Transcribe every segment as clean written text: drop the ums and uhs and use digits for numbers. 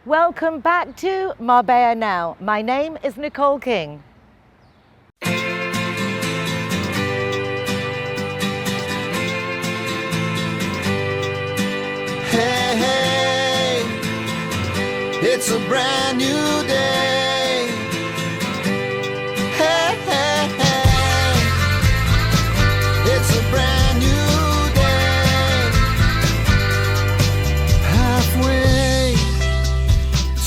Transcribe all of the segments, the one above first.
Welcome back to Marbella Now. My name is Nicole King. Hey, hey, it's a brand new day. Hey, hey, hey, it's a brand new day. Halfway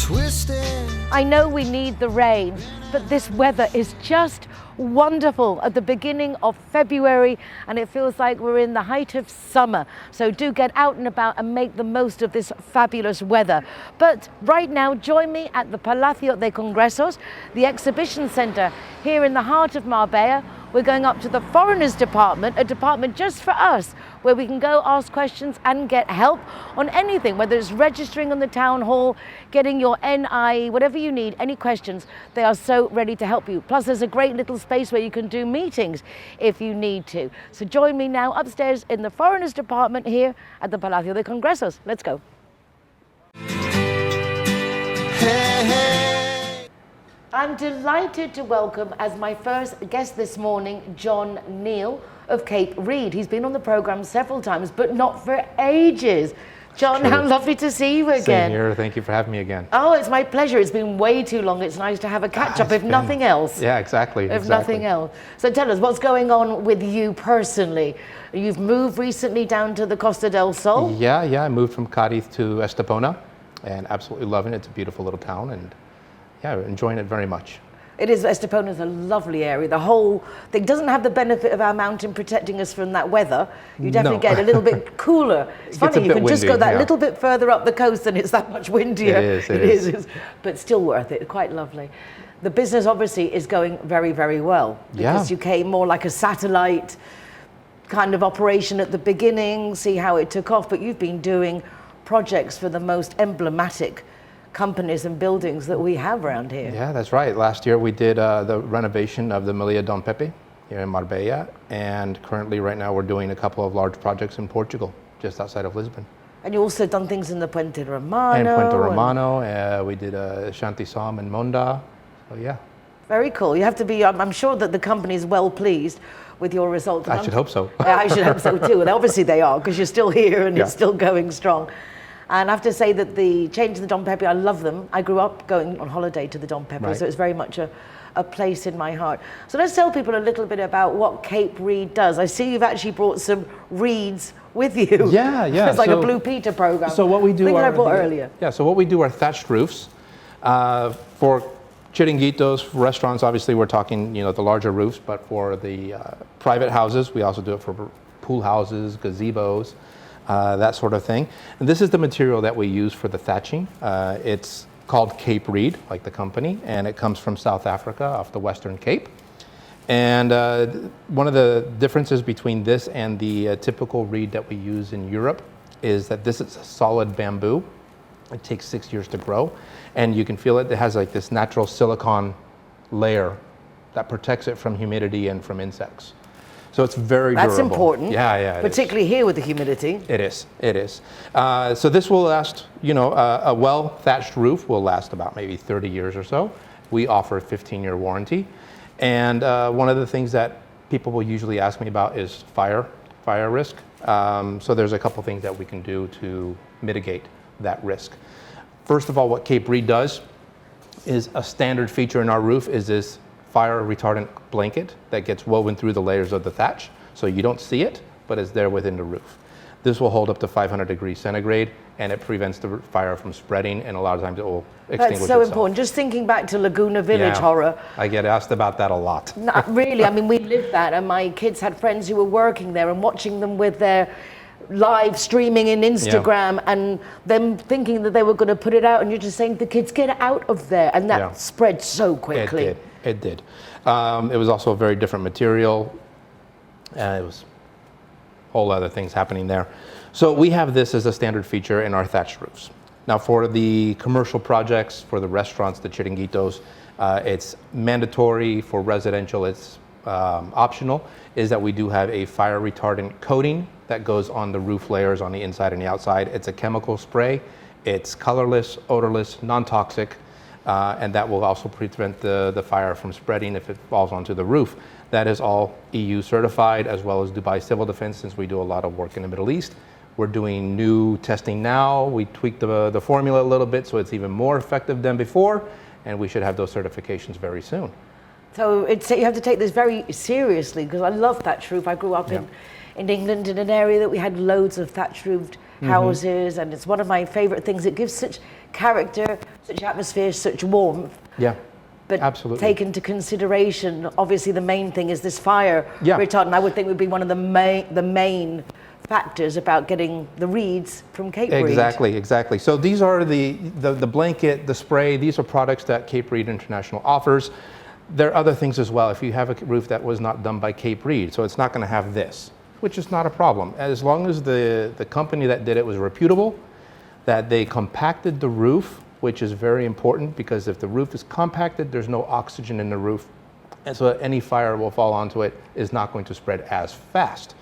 twisted. I know we need the rain, but this weather is just wonderful at the beginning of February, and it feels like we're in the height of summer. So do get out and about and make the most of this fabulous weather. But right now, join me at the Palacio de Congresos, the exhibition center here in the heart of Marbella. We're going up to the Foreigners Department, a department just for us, where we can go ask questions and get help on anything, whether it's registering on the town hall, getting your NI, whatever you need, any questions, they are so ready to help you. Plus, there's a great little space where you can do meetings if you need to. So join me now upstairs in the Foreigners Department here at the Palacio de Congresos. Let's go. Hey, hey. I'm delighted to welcome as my first guest this morning, John Neal of Cape Reed. He's been on the program several times, but not for ages. John, True. how lovely to see you again. Same here. Thank you for having me again. Oh, it's my pleasure. It's been way too long. It's nice to have a catch-up, if nothing else. Yeah, exactly. If nothing else. So tell us, what's going on with you personally? You've moved recently down to the Costa del Sol? Yeah, I moved from Cadiz to Estepona and absolutely loving it. It's a beautiful little town and yeah, enjoying it very much. It is. Estepona is a lovely area. The whole thing doesn't have the benefit of our mountain protecting us from that weather. You definitely get a little bit cooler. It's funny, you can just go that little bit further up the coast and it's that much windier. It is. But still worth it, quite lovely. The business obviously is going very, very well because you came more like a satellite kind of operation at the beginning, see how it took off, but you've been doing projects for the most emblematic companies and buildings that we have around here. Yeah, that's right. Last year we did the renovation of the Meliá Dom Pepe here in Marbella, and currently right now we're doing a couple of large projects in Portugal, just outside of Lisbon. And you also done things in the Puente Romano. And Puente Romano, we did a Shanti Som in Monda, so yeah. Very cool. You have to be, I'm sure that the company is well pleased with your result. I should hope so. Yeah, I should hope so too. And obviously they are, because you're still here and it's still going strong. And I have to say that the change in the Dom Pepe, I love them. I grew up going on holiday to the Dom Pepe, so it's very much a place in my heart. So let's tell people a little bit about what Cape Reed does. I see you've actually brought some reeds with you. Yeah. It's like a Blue Peter program. So what we do I brought earlier. Yeah, so what we do are thatched roofs. For chiringuitos, restaurants, obviously we're talking, the larger roofs, but for the private houses, we also do it for pool houses, gazebos, that sort of thing. And this is the material that we use for the thatching. It's called Cape Reed, like the company, and it comes from South Africa off the Western Cape. And one of the differences between this and the typical reed that we use in Europe is that this is a solid bamboo. It takes 6 years to grow, and you can feel it. It has like this natural silicone layer that protects it from humidity and from insects. So it's very durable. That's important. Yeah. Particularly here with the humidity. It is. So this will last, a well-thatched roof will last about maybe 30 years or so. We offer a 15-year warranty. And one of the things that people will usually ask me about is fire risk. So there's a couple things that we can do to mitigate that risk. First of all, what Cape Reed does is a standard feature in our roof is this fire retardant blanket that gets woven through the layers of the thatch. So you don't see it, but it's there within the roof. This will hold up to 500 degrees centigrade, and it prevents the fire from spreading, and a lot of times it will extinguish That's so itself. important. Just thinking back to Laguna Village horror. I get asked about that a lot. No, really, I mean, we lived that, and my kids had friends who were working there and watching them with their live streaming in Instagram and them thinking that they were going to put it out, and you're just saying, the kids, get out of there, and that spread so quickly. It did. It was also a very different material. It was whole other things happening there. So we have this as a standard feature in our thatched roofs. Now for the commercial projects, for the restaurants, the chiringuitos, it's mandatory. For residential, it's optional, is that we do have a fire retardant coating that goes on the roof layers on the inside and the outside. It's a chemical spray, It's colorless, odorless, non-toxic, and that will also prevent the fire from spreading if it falls onto the roof. That is all EU certified, as well as Dubai Civil Defense, since we do a lot of work in the Middle East. We're doing new testing now. We tweaked the formula a little bit so it's even more effective than before, and we should have those certifications very soon. So you have to take this very seriously, because I love thatch roof. I grew up in England in an area that we had loads of thatch roofed houses, and it's one of my favorite things. It gives such character, such atmosphere, such warmth. Yeah. But absolutely. take into consideration, obviously the main thing is this fire retardant. I would think would be one of the main factors about getting the reeds from Cape Reed. Exactly. So these are the blanket, the spray. These are products that Cape Reed International offers. There are other things as well. If you have a roof that was not done by Cape Reed, so it's not going to have this, which is not a problem. As long as the company that did it was reputable, that they compacted the roof, which is very important, because if the roof is compacted, there's no oxygen in the roof, and so any fire will fall onto it is not going to spread as fast.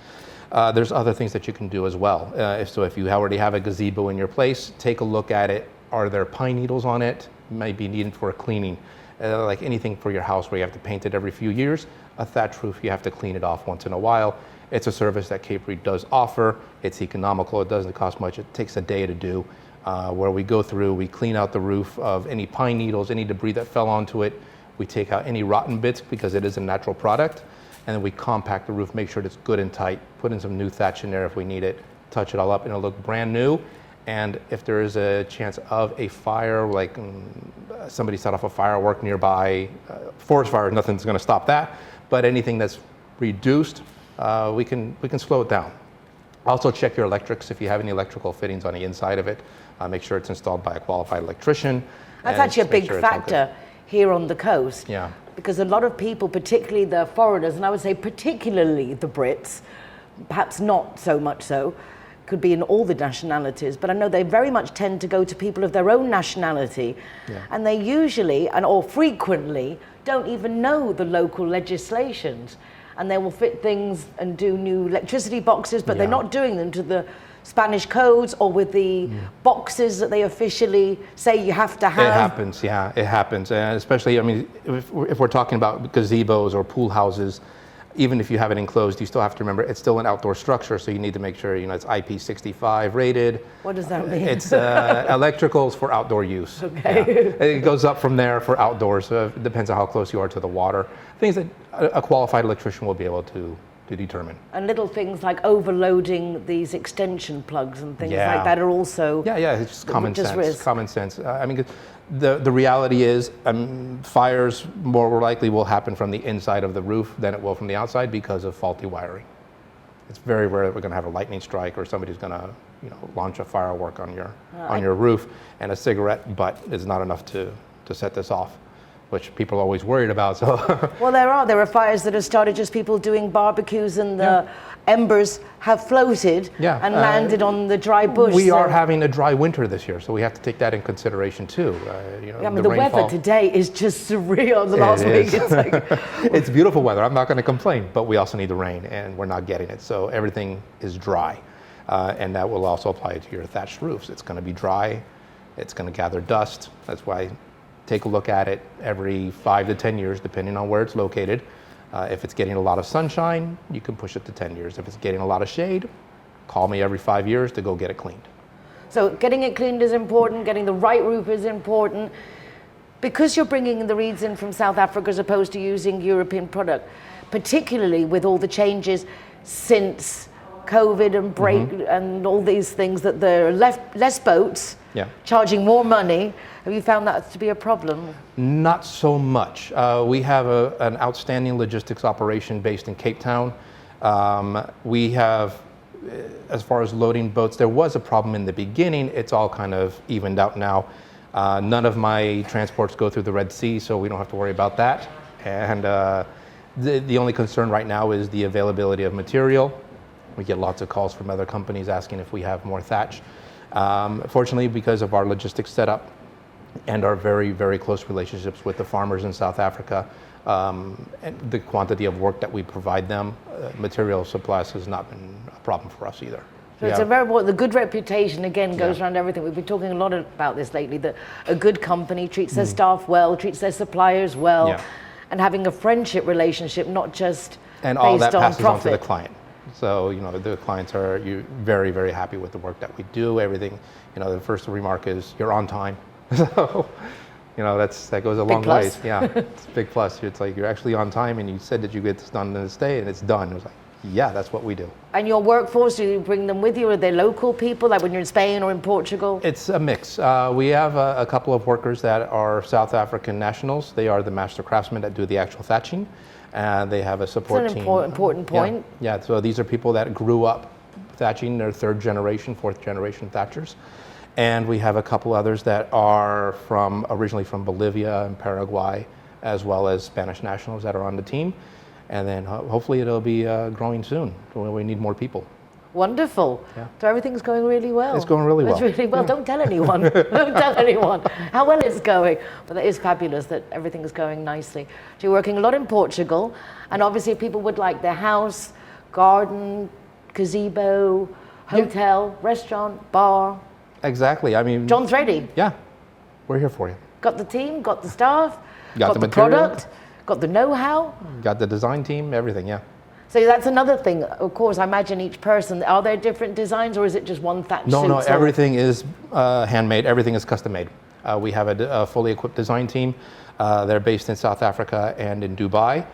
There's other things that you can do as well. If you already have a gazebo in your place, take a look at it. Are there pine needles on it? Might be needed for cleaning. Like anything for your house where you have to paint it every few years, a thatch roof, you have to clean it off once in a while. It's a service that Cape Reed does offer. It's economical, it doesn't cost much, it takes a day to do. Where we go through, we clean out the roof of any pine needles, any debris that fell onto it. We take out any rotten bits because it is a natural product. And then we compact the roof, make sure it's good and tight, put in some new thatch in there if we need it, touch it all up, and it'll look brand new. And if there is a chance of a fire, like somebody set off a firework nearby, forest fire, nothing's gonna stop that. But anything that's reduced, we can slow it down. Also check your electrics if you have any electrical fittings on the inside of it. Make sure it's installed by a qualified electrician. That's actually a big factor here on the coast. Yeah. Because a lot of people, particularly the foreigners, and I would say particularly the Brits, perhaps not so much so, could be in all the nationalities, but I know they very much tend to go to people of their own nationality, and they usually, or frequently, don't even know the local legislations. And they will fit things and do new electricity boxes, but they're not doing them to the Spanish codes or with the boxes that they officially say you have to have. It happens, it happens. And especially, I mean, if we're talking about gazebos or pool houses, even if you have it enclosed, you still have to remember it's still an outdoor structure, so you need to make sure, it's IP65 rated. What does that mean? It's electricals for outdoor use. Okay. Yeah. It goes up from there for outdoors, so it depends on how close you are to the water. Things that a qualified electrician will be able to determine. And little things like overloading these extension plugs and things like that are also... Yeah, it's just common sense. Risk. Common sense. I mean, the reality is fires more likely will happen from the inside of the roof than it will from the outside because of faulty wiring. It's very rare that we're going to have a lightning strike or somebody's going to launch a firework on your roof, and a cigarette butt is not enough to set this off, which people are always worried about. So well, there are fires that have started just people doing barbecues, and the embers have floated and landed on the dry bush. We are having a dry winter this year, so we have to take that in consideration too. The weather today is just surreal. The last week, it's like it's beautiful weather. I'm not going to complain, but we also need the rain, and we're not getting it. So everything is dry, and that will also apply to your thatched roofs. It's going to be dry. It's going to gather dust. That's why. Take a look at it every 5 to 10 years, depending on where it's located. If it's getting a lot of sunshine, you can push it to 10 years. If it's getting a lot of shade, call me every 5 years to go get it cleaned. So getting it cleaned is important, getting the right roof is important. Because you're bringing the reeds in from South Africa as opposed to using European product, particularly with all the changes since COVID and and all these things, that there are less boats charging more money. Have you found that to be a problem? Not so much. We have an outstanding logistics operation based in Cape Town. We have, as far as loading boats, there was a problem in the beginning. It's all kind of evened out now. None of my transports go through the Red Sea, so we don't have to worry about that. And the only concern right now is the availability of material. We get lots of calls from other companies asking if we have more thatch. Fortunately, because of our logistics setup and our very, very close relationships with the farmers in South Africa, and the quantity of work that we provide them, material supplies has not been a problem for us either. So it's a very the good reputation again goes around everything. We've been talking a lot about this lately. That a good company treats their staff well, treats their suppliers well, and having a friendship relationship, not just and all that based on passes on profit. to the client. So the clients are very, very happy with the work that we do. Everything, the first remark is you're on time. So that goes a long ways. Yeah, it's a big plus. It's like you're actually on time, and you said that you get this done in this day, and it's done. It was like, yeah, that's what we do. And your workforce, do you bring them with you? Are they local people, like when you're in Spain or in Portugal? It's a mix. We have a couple of workers that are South African nationals. They are the master craftsmen that do the actual thatching. And they have a support That's an team. important point. Yeah, so these are people that grew up thatching. They're third generation, fourth generation thatchers. And we have a couple others that are originally from Bolivia and Paraguay, as well as Spanish nationals that are on the team. And then hopefully it'll be growing soon. We need more people. Wonderful. Yeah. So everything's going really well. It's going really well. It's really well. Don't tell anyone. Don't tell anyone how well it's going. But that is fabulous that everything's going nicely. So you're working a lot in Portugal, and obviously if people would like their house, garden, gazebo, hotel, restaurant, bar. Exactly. I mean, John's ready. Yeah, we're here for you. Got the team, got the staff, Got the the material. product, got the know-how. Got the design team, everything. Yeah. So that's another thing. Of course, I imagine each person, are there different designs, or is it just one thatch No, suit? no, everything is handmade. Everything is custom made. We have a fully equipped design team. They're based in South Africa and in Dubai.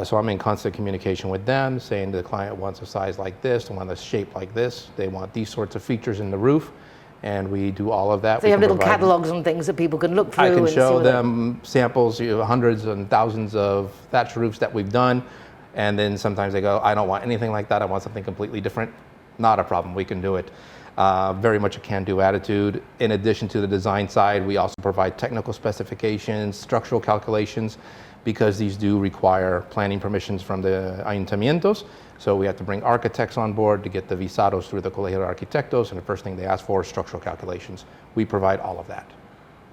So I'm in constant communication with them, saying the client wants a size like this, they want a shape like this, they want these sorts of features in the roof, and we do all of that. So you have little catalogs and things that people can look through. I can and show see them samples, hundreds and thousands of thatch roofs that we've done, and then sometimes they go, I don't want anything like that, I want something completely different. Not a problem, we can do it. Very much a can-do attitude. In addition to the design side, we also provide technical specifications, structural calculations, because these do require planning permissions from the ayuntamientos. So we have to bring architects on board to get the visados through the Colegio de Arquitectos, and the first thing they ask for is structural calculations. We provide all of that.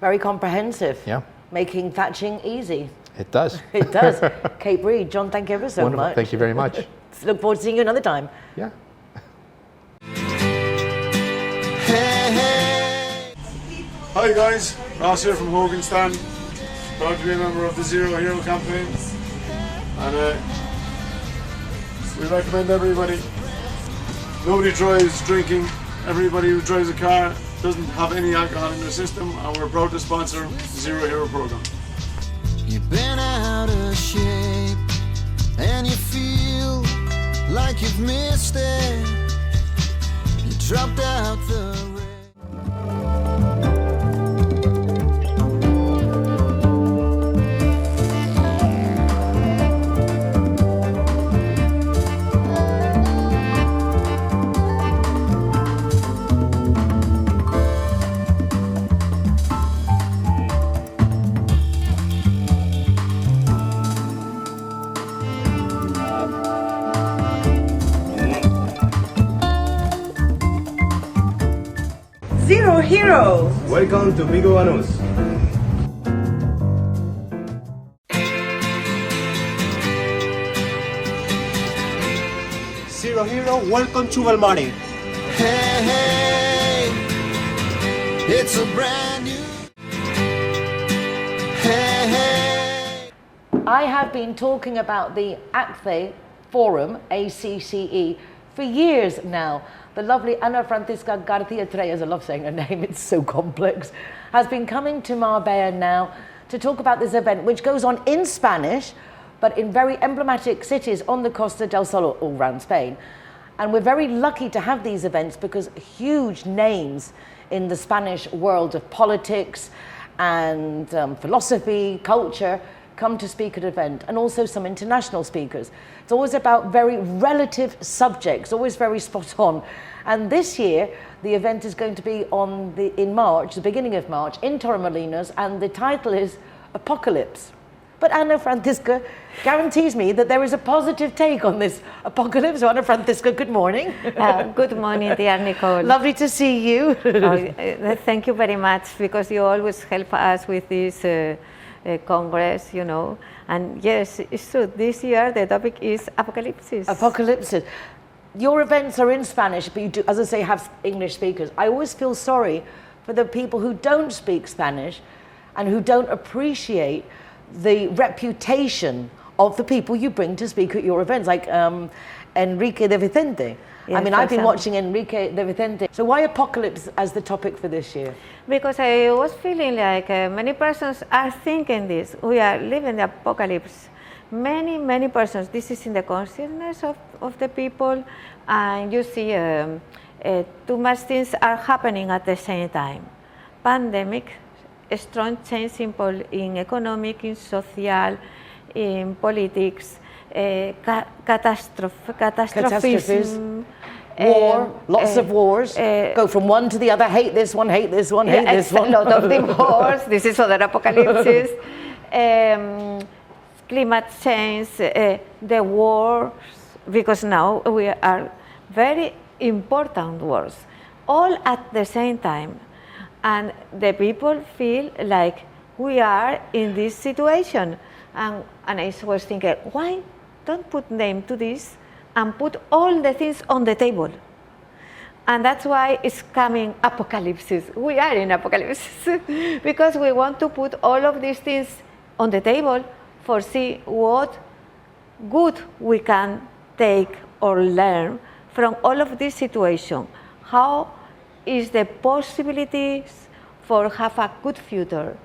Very comprehensive. Yeah. Making thatching easy. It does. It does. Kate Breed, John, thank you ever so Wonderful. much. Thank you very much. Look forward to seeing you another time. Yeah. Hey, hey. Hi guys, Ross here from Hoganstown. Proud to be a member of the Zero Hero campaign. And we recommend everybody. Nobody drives drinking. Everybody who drives a car doesn't have any alcohol in their system, and we're proud to sponsor the Zero Hero program. You've been out of shape and you feel like you've missed it. You dropped out the Zero Hero. Welcome to Vigo Banús. Zero Hero, welcome to Belmari. hey, hey. It's a brand new. Hey, hey. I have been talking about the ACCE Forum, ACCE, for years now. The lovely Ana Francisca Garcia Treyes, I love saying her name, it's so complex, has been coming to Marbella Now to talk about this event, which goes on in Spanish, but in very emblematic cities on the Costa del Sol, all around Spain. And we're very lucky to have these events because huge names in the Spanish world of politics and philosophy, culture, come to speak at an event, and also some international speakers. It's always about very relative subjects, always very spot on. And this year, the event is going to be in March, the beginning of March, in Torremolinos, and the title is Apocalypse. But Ana Francisca guarantees me that there is a positive take on this apocalypse. So Ana Francisca, good morning. Good morning, dear Nicole. Lovely to see you. Thank you very much, because you always help us with this Congress, you know. And yes, it's true, this year the topic is apocalypse. Apocalypse. your events are in Spanish, but you do, as I say, have English speakers. I always feel sorry for the people who don't speak Spanish and who don't appreciate the reputation of the people you bring to speak at your events, like Enrique de Vicente. Yes, I mean, for I've been example. watching Enrique de Vicente. So why apocalypse as the topic for this year? Because I was feeling like many persons are thinking this. We are living the apocalypse. Many persons. This is in the consciousness of the people, and you see too much things are happening at the same time. Pandemic, a strong change in economic, in social, in politics, catastrophism. War, lots of wars. Go from one to the other, hate this one, hate this one, hate this one. A lot of divorce. This is other apocalypses. Climate change, the wars, because now we are very important wars, all at the same time. And the people feel like we are in this situation. And I was thinking, why don't put name to this and put all the things on the table? And that's why it's coming apocalypse. We are in apocalypse because we want to put all of these things on the table for see what good we can take or learn from all of this situation. How is the possibilities for have a good future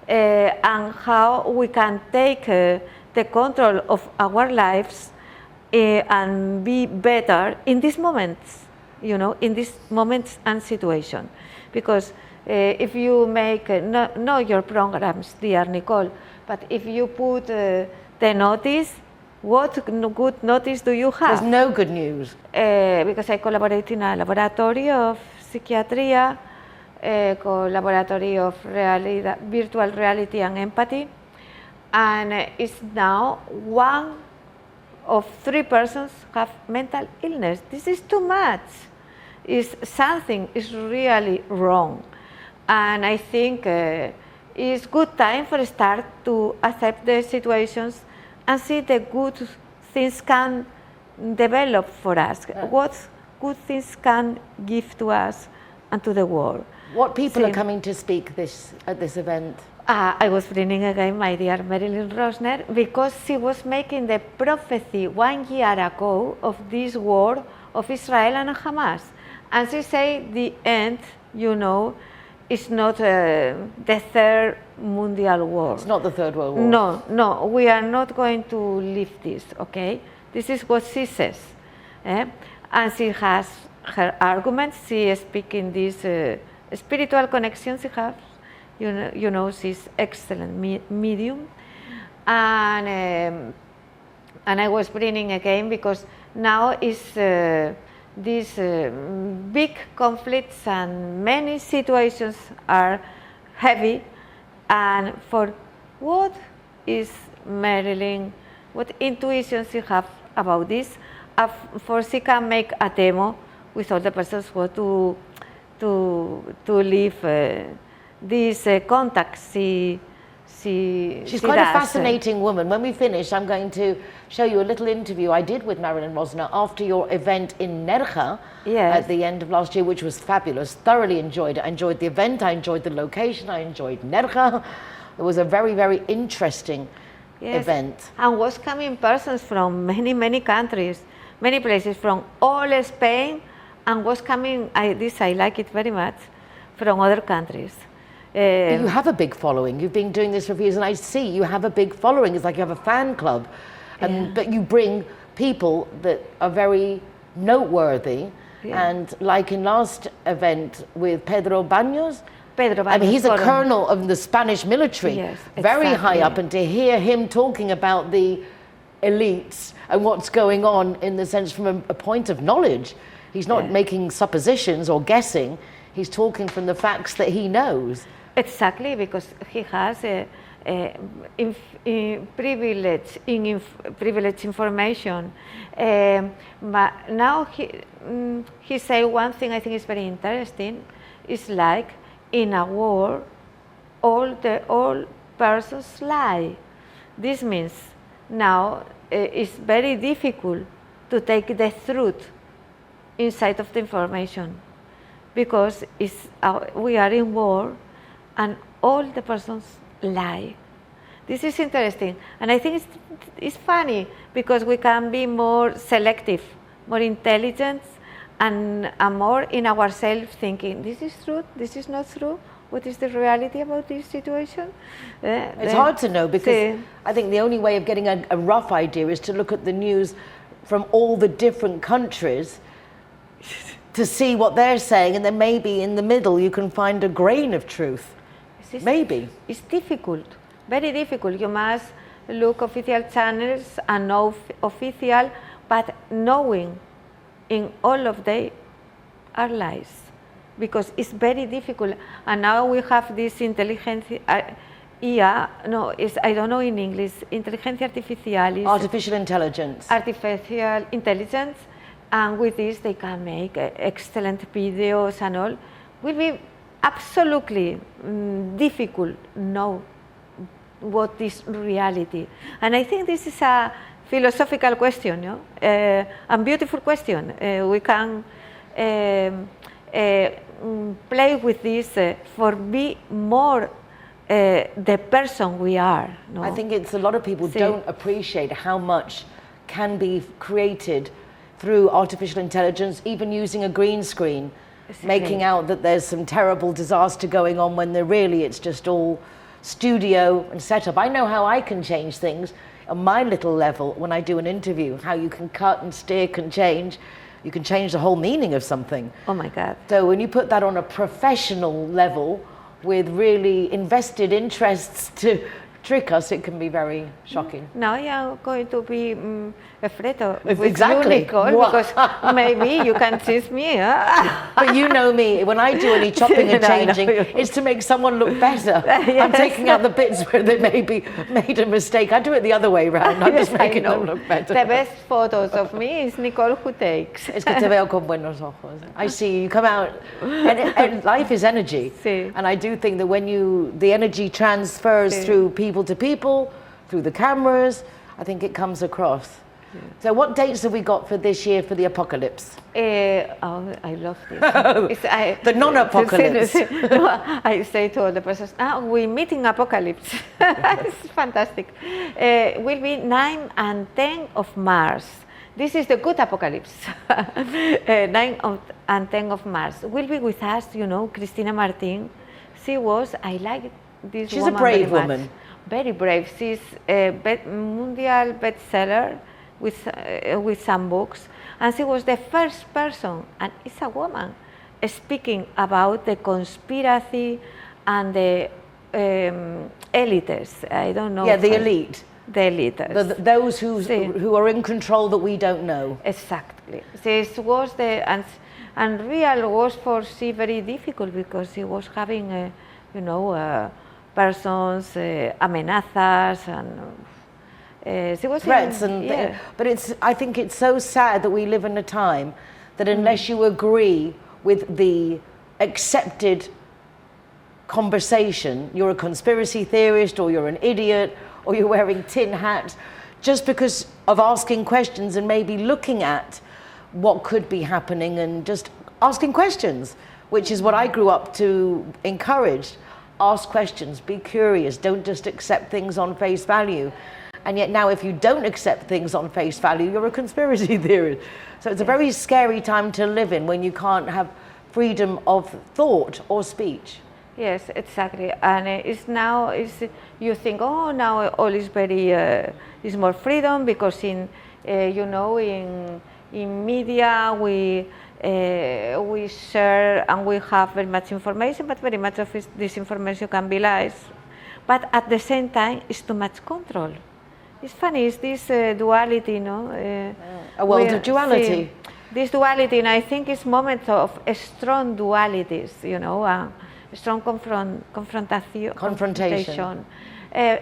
and how we can take the control of our lives and be better in these moments, in these moments and situation. Because if you make, know your programs, dear Nicole, but if you put the notice, what good notice do you have? There's no good news. Because I collaborate in a laboratory of psychiatry, laboratory of virtual reality and empathy, and it's now 1 of 3 persons have mental illness. This is too much. Something is really wrong, and I think it's good time for start to accept the situations and see the good things can develop for us. What good things can give to us and to the world. What people are coming to speak at this event? I was bringing again my dear Marilyn Rosner because she was making the prophecy 1 year ago of this war of Israel and Hamas. And she said the end, is not the third mundial war. It's not the Third World War. No, we are not going to leave this, okay? This is what she says. And she has her arguments. She is speaking this spiritual connection she has. She's excellent medium. And I was bringing again because now is these big conflicts and many situations are heavy. And for what is Marilyn, what intuition she have about this, for she can make a demo with all the persons who to leave these contacts. She's quite a fascinating woman. When we finish, I'm going to show you a little interview I did with Marilyn Rosner after your event in Nerja at the end of last year, which was fabulous. Thoroughly enjoyed it. I enjoyed the event, I enjoyed the location, I enjoyed Nerja. It was a very, very interesting event. And was coming persons from many countries, many places, from all Spain, and was coming, I like it very much, from other countries. You have a big following. You've been doing this for years, and I see you have a big following. It's like you have a fan club, but you bring people that are very noteworthy. And like in last event with Pedro Baños, I mean, he's a colonel of the Spanish military, very high up, and to hear him talking about the elites and what's going on in the sense from a point of knowledge. He's not making suppositions or guessing. He's talking from the facts that he knows. Exactly, because he has privileged information. But now he said one thing I think is very interesting. It's like in a war, all persons lie. This means now it's very difficult to take the truth inside of the information, because we are in war and all the persons lie. This is interesting, and I think it's funny because we can be more selective, more intelligent, and more in ourselves thinking, this is true, this is not true, what is the reality about this situation? It's hard to know, because I think the only way of getting a rough idea is to look at the news from all the different countries to see what they're saying, and then maybe in the middle you can find a grain of truth. Maybe. It's difficult, very difficult. You must look official channels and know official, but knowing in all of they are lies, because it's very difficult. And now we have this intelligence, I don't know in English, inteligencia artificial. Artificial intelligence. Artificial intelligence, and with this they can make excellent videos and all. Will be absolutely difficult know what is reality. And I think this is a philosophical question, no? A beautiful question. We can play with this for be more the person we are. No? I think it's a lot of people don't appreciate how much can be created through artificial intelligence, even using a green screen, making out that there's some terrible disaster going on when it's just all studio and setup. I know how I can change things on my little level when I do an interview, how you can cut and stick and change. You can change the whole meaning of something. Oh my God. So when you put that on a professional level with really invested interests to trick us, it can be very shocking. Now you're going to be afraid of exactly. Nicole, because maybe you can tease me. But you know me, when I do any chopping and changing, it's to make someone look better. Yes. I'm taking out the bits where they maybe made a mistake. I do it the other way around. I'm just making them look better. The best photos of me is Nicole who takes. Es que te veo con buenos ojos. I see you come out, and life is energy. Sí. And I do think that when the energy transfers through people to people, through the cameras, I think it comes across. Yeah. So what dates have we got for this year for the apocalypse? I love this. The non-apocalypse. I say to all the persons, we're meeting apocalypse. It's fantastic. Will be 9 and 10 of March. This is the good apocalypse. 9 and 10 of March. Will be with us, Cristina Martin. She was, I like this She's woman a brave very woman. Much. Very brave. She's a mundial bestseller with some books, and she was the first person, and it's a woman, speaking about the conspiracy and the elites. I don't know. Yeah, the elite. The elites. Those who are in control that we don't know. Exactly. This was and real was for she very difficult, because she was having persons, amenazas, and she was threats. But I think it's so sad that we live in a time that unless you agree with the accepted conversation, you're a conspiracy theorist, or you're an idiot, or you're wearing tin hats, just because of asking questions and maybe looking at what could be happening and just asking questions, which is what I grew up to encourage. Ask questions, be curious, don't just accept things on face value. And yet now if you don't accept things on face value, you're a conspiracy theorist. So it's a very scary time to live in when you can't have freedom of thought or speech. Yes, exactly. And you think, now all is very, is more freedom, because in media we share and we have very much information, but very much of this information can be lies. But at the same time, it's too much control. It's funny, it's this duality, a world of duality. See, this duality, and I think it's moments of strong dualities, strong confrontation.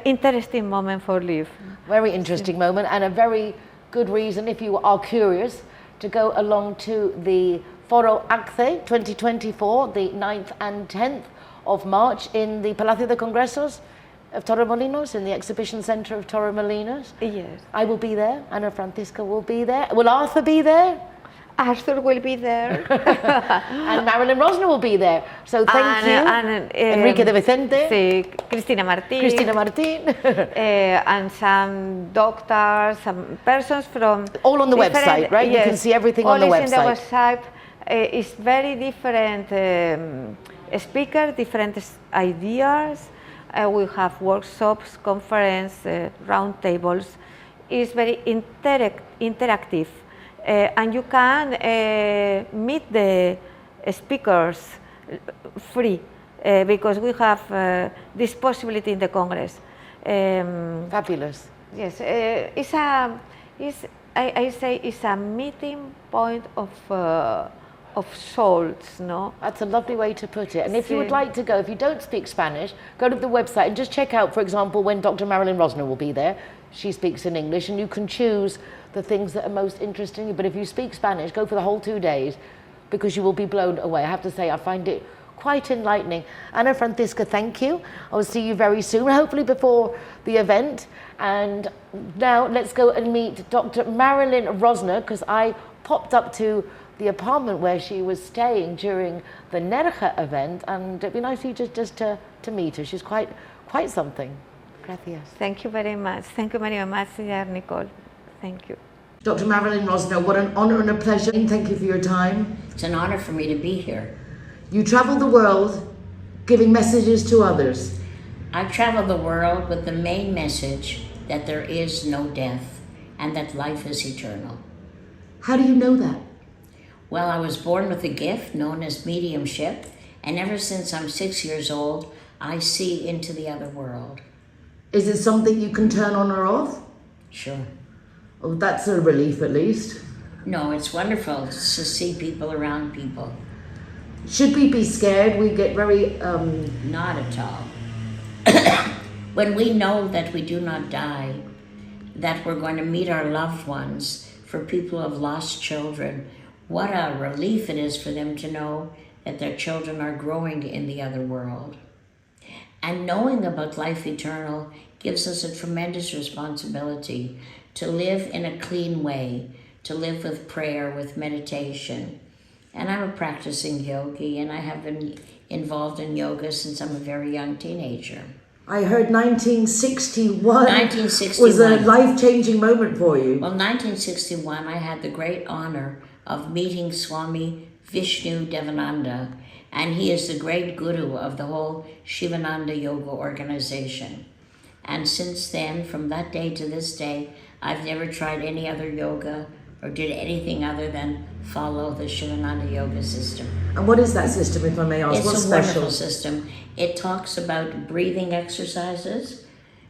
Interesting moment for life. Very interesting moment, and a very good reason, if you are curious, to go along to the Foro ACCE 2024, the 9th and 10th of March in the Palacio de Congresos of Torremolinos, in the Exhibition Centre of Torremolinos. Yes. I will be there, Ana Francisca will be there. Will Arthur be there? Arthur will be there. And Marilyn Rosner will be there. So thank you. And, Enrique de Vicente. Sí, Cristina Martín. Cristina Martin. And some doctors, some persons from... All on the different- website, right? You Yes, can see everything all on the is in the website. website. It's very different speakers, different ideas. We have workshops, conference, round tables. It's very interactive. And you can meet the speakers free because we have this possibility in the Congress. Fabulous. Yes, I say it's a meeting point of souls, no? That's a lovely way to put it. And if you would Sí. like to go, if you don't speak Spanish, go to the website and just check out, for example, when Dr. Marilyn Rosner will be there. She speaks in English, and you can choose the things that are most interesting. But if you speak Spanish, go for the whole 2 days, because you will be blown away. I have to say, I find it quite enlightening. Ana Francisca, thank you. I will see you very soon, hopefully before the event. And now let's go and meet Dr. Marilyn Rosner, because I popped up to the apartment where she was staying during the Nerja event, and it'd be nice for you just to meet her. She's quite something. Gracias. Thank you very much. Thank you very much, dear Nicole. Thank you. Dr. Marilyn Rosner, what an honor and a pleasure. Thank you for your time. It's an honor for me to be here. You travel the world giving messages to others. I travel the world with the main message that there is no death and that life is eternal. How do you know that? Well, I was born with a gift known as mediumship, and ever since I'm 6 years old, I see into the other world. Is it something you can turn on or off? Sure. Oh, that's a relief at least. No, it's wonderful to see people around people. Should we be scared? We get very... Not at all. When we know that we do not die, that we're going to meet our loved ones, for people who have lost children, what a relief it is for them to know that their children are growing in the other world. And knowing about life eternal gives us a tremendous responsibility to live in a clean way, to live with prayer, with meditation. And I'm a practicing yogi, and I have been involved in yoga since I'm a very young teenager. I heard 1961 1961 was a life-changing moment for you. Well, 1961, I had the great honor of meeting Swami Vishnu Devananda, and he is the great guru of the whole Shivananda Yoga organization. And since then, from that day to this day, I've never tried any other yoga or did anything other than follow the Shivananda Yoga system. And what is that system, if I may ask? It's What's a special? wonderful system. It talks about breathing exercises,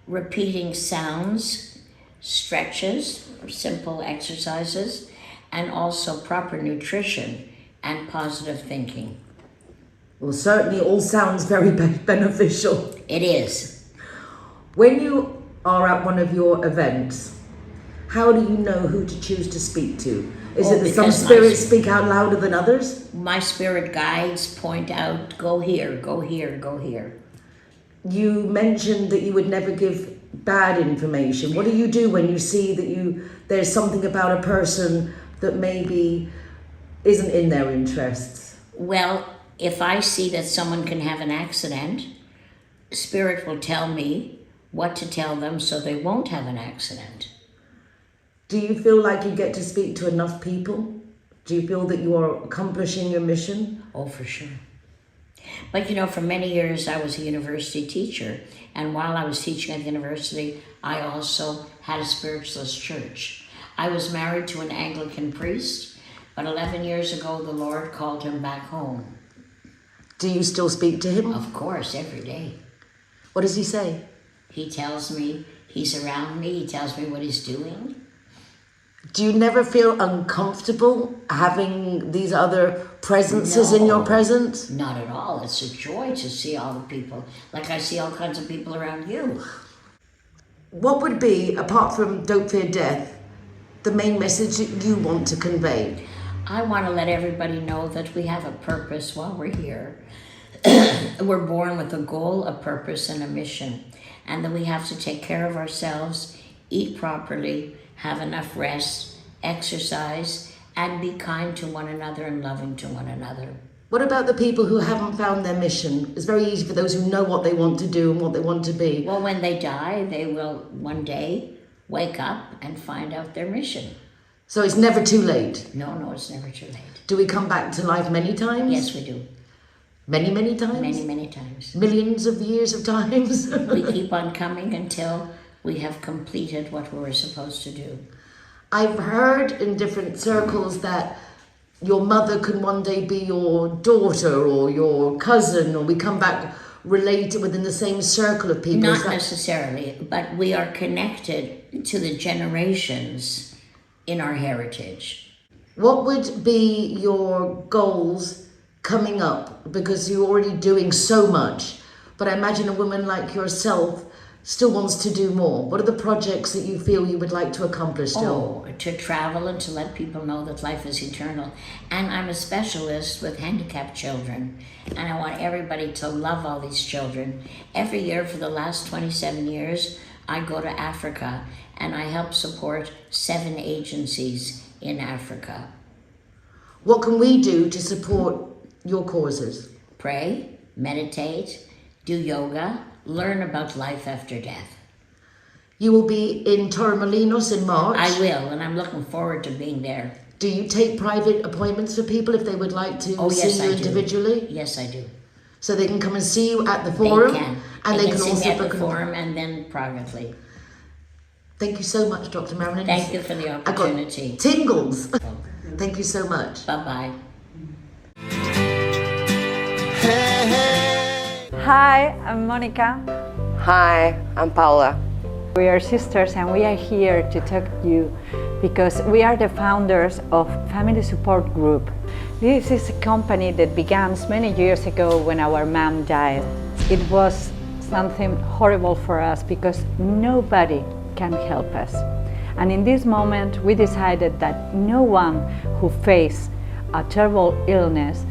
repeating sounds, stretches, or simple exercises, and also proper nutrition and positive thinking. Well, certainly all sounds very beneficial. It is. When you are at one of your events, how do you know who to choose to speak to? Is it that some because spirits speak out louder than others? My spirit guides point out, go here, go here, go here. You mentioned that you would never give bad information. What do you do when you see that there's something about a person that maybe isn't in their interests? Well, if I see that someone can have an accident, Spirit will tell me what to tell them so they won't have an accident. Do you feel like you get to speak to enough people? Do you feel that you are accomplishing your mission? Oh, for sure. But you know, for many years I was a university teacher, and while I was teaching at the university, I also had a spiritualist church. I was married to an Anglican priest, but 11 years ago the Lord called him back home. Do you still speak to him? Of course, every day. What does he say? He tells me he's around me, he tells me what he's doing. Do you never feel uncomfortable having these other presences in your presence? Not at all. It's a joy to see all the people. Like I see all kinds of people around you. What would be, apart from don't fear death, the main message that you want to convey? I want to let everybody know that we have a purpose while we're here. We're born with a goal, a purpose, and a mission. And that we have to take care of ourselves, eat properly, have enough rest, exercise, and be kind to one another and loving to one another. What about the people who haven't found their mission? It's very easy for those who know what they want to do and what they want to be. Well, when they die, they will one day wake up and find out their mission. So it's never too late? No, it's never too late. Do we come back to life many times? Yes, we do. Many, many times? Many, many times. Millions of years of times? We keep on coming until we have completed what we were supposed to do. I've heard in different circles that your mother can one day be your daughter or your cousin, or we come back related within the same circle of people. Not necessarily, but we are connected to the generations in our heritage. What would be your goals coming up? Because you're already doing so much, but I imagine a woman like yourself still wants to do more. What are the projects that you feel you would like to accomplish still? Oh, to travel and to let people know that life is eternal. And I'm a specialist with handicapped children, and I want everybody to love all these children. Every year for the last 27 years, I go to Africa and I help support 7 agencies in Africa. What can we do to support your causes? Pray, meditate, do yoga, learn about life after death. You will be in Torremolinos in March. I will, and I'm looking forward to being there. Do you take private appointments for people if they would like to see you individually? Yes, I do. So they can come and see you at the forum? They can. And they can see also me at book the forum and then privately. Thank you so much, Dr. Marilyn. Thank you for the opportunity. I got tingles. Thank you so much. Bye-bye. Hi, I'm Monica. Hi, I'm Paula. We are sisters and we are here to talk to you because we are the founders of Family Support Group. This is a company that began many years ago when our mom died. It was something horrible for us because nobody can help us. And in this moment we decided that no one who faces a terrible illness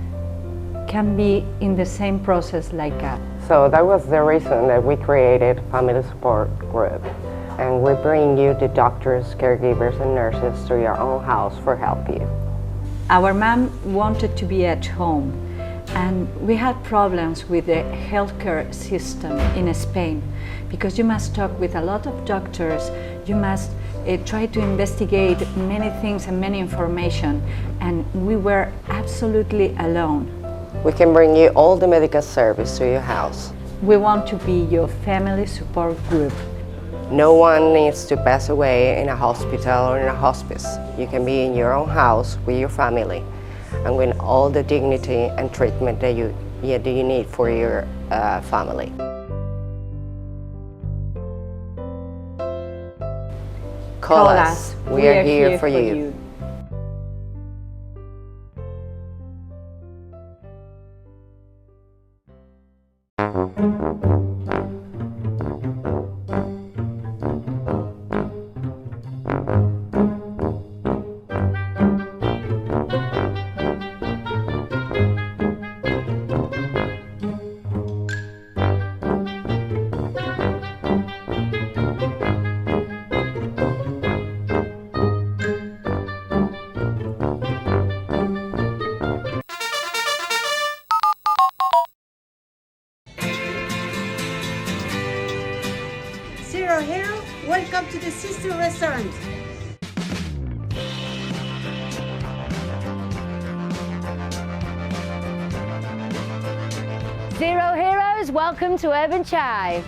can be in the same process like us. So that was the reason that we created Family Support Group. And we bring you the doctors, caregivers, and nurses to your own house for help you. Our mom wanted to be at home, and we had problems with the healthcare system in Spain because you must talk with a lot of doctors, you must try to investigate many things and many information, and we were absolutely alone. We can bring you all the medical service to your house. We want to be your family support group. No one needs to pass away in a hospital or in a hospice. You can be in your own house with your family and with all the dignity and treatment that you need for your family. Call us. We are here for you. Zero Hero, welcome to the Sister Restaurant. Zero Heroes, welcome to Urban Chai.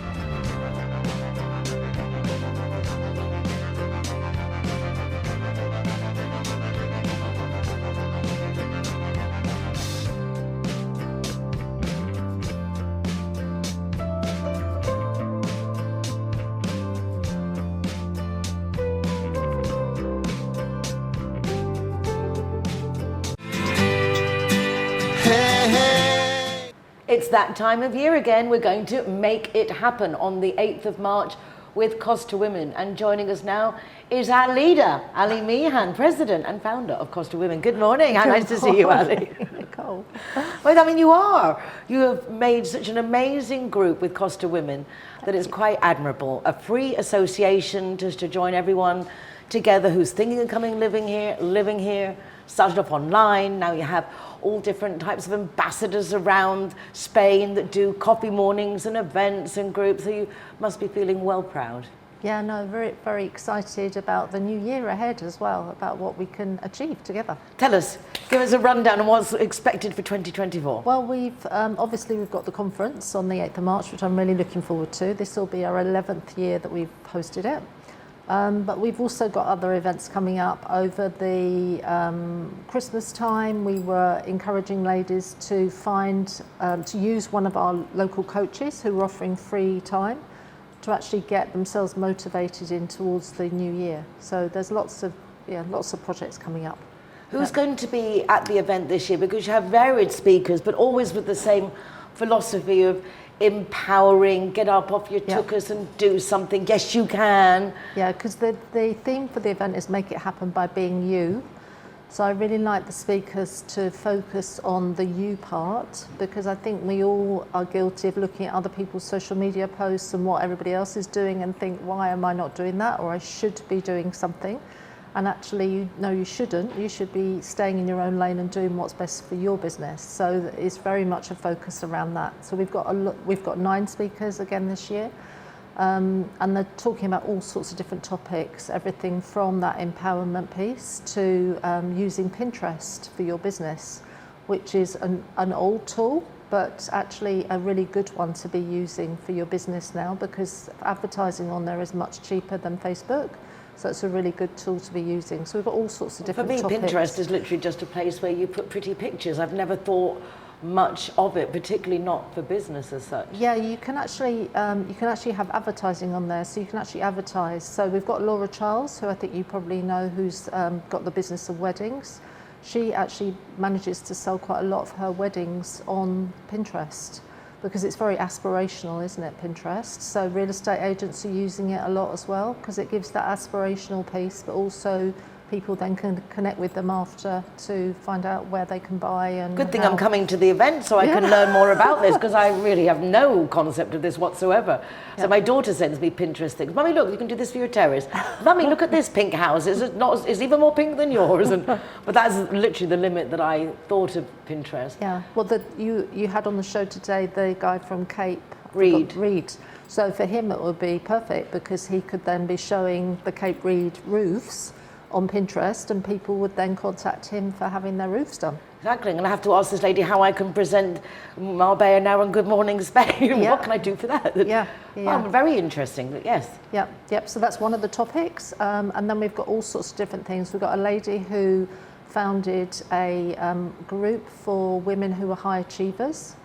It's that time of year again. We're going to make it happen on the 8th of March with Costa Women. And joining us now is our leader, Ali Meehan, president and founder of Costa Women. Good morning. How nice to see you, Ali. Nicole. Well, I mean, you are. You have made such an amazing group with Costa Women that it's quite admirable. A free association just to join everyone together who's thinking of coming living here, started off online, now you have all different types of ambassadors around Spain that do coffee mornings and events and groups, so you must be feeling well proud. Yeah, no, very, very excited about the new year ahead as well, about what we can achieve together. Tell us, give us a rundown on what's expected for 2024. Well, obviously we've got the conference on the 8th of March, which I'm really looking forward to. This will be our 11th year that we've hosted it. But we've also got other events coming up over the Christmas time. We were encouraging ladies to to use one of our local coaches who are offering free time to actually get themselves motivated in towards the new year. So there's lots of projects coming up. Who's going to be at the event this year? Because you have varied speakers, but always with the same philosophy of empowering, get up off your tuchus and do something. Yes, you can. Yeah, because the theme for the event is make it happen by being you. So I really like the speakers to focus on the you part, because I think we all are guilty of looking at other people's social media posts and what everybody else is doing and think, why am I not doing that? Or I should be doing something. And actually, you shouldn't. You should be staying in your own lane and doing what's best for your business. So it's very much a focus around that. So we've got 9 speakers again this year. And they're talking about all sorts of different topics, everything from that empowerment piece to using Pinterest for your business, which is an old tool, but actually a really good one to be using for your business now, because advertising on there is much cheaper than Facebook. So it's a really good tool to be using. So we've got all sorts of different topics. For me, Pinterest is literally just a place where you put pretty pictures. I've never thought much of it, particularly not for business as such. Yeah, you can actually have advertising on there, so you can actually advertise. So we've got Laura Charles, who I think you probably know, who's got the business of weddings. She actually manages to sell quite a lot of her weddings on Pinterest, because it's very aspirational, isn't it, Pinterest? So real estate agents are using it a lot as well, because it gives that aspirational piece, but also people then can connect with them after to find out where they can buy. And good thing I'm coming to the event so I can learn more about this, because I really have no concept of this whatsoever. So my daughter sends me Pinterest things. Mummy, look, you can do this for your terrace. Mummy, look at this pink house. It's even more pink than yours. But that's literally the limit that I thought of Pinterest. Yeah. Well, you had on the show today the guy from Cape Reed. So for him it would be perfect, because he could then be showing the Cape Reed roofs on Pinterest, and people would then contact him for having their roofs done. Exactly, and I have to ask this lady how I can present Marbella Now and Good Morning Spain. What can I do for that? Yeah. Very interesting, but yes. Yep. So that's one of the topics, and then we've got all sorts of different things. We've got a lady who founded a group for women who are high achievers.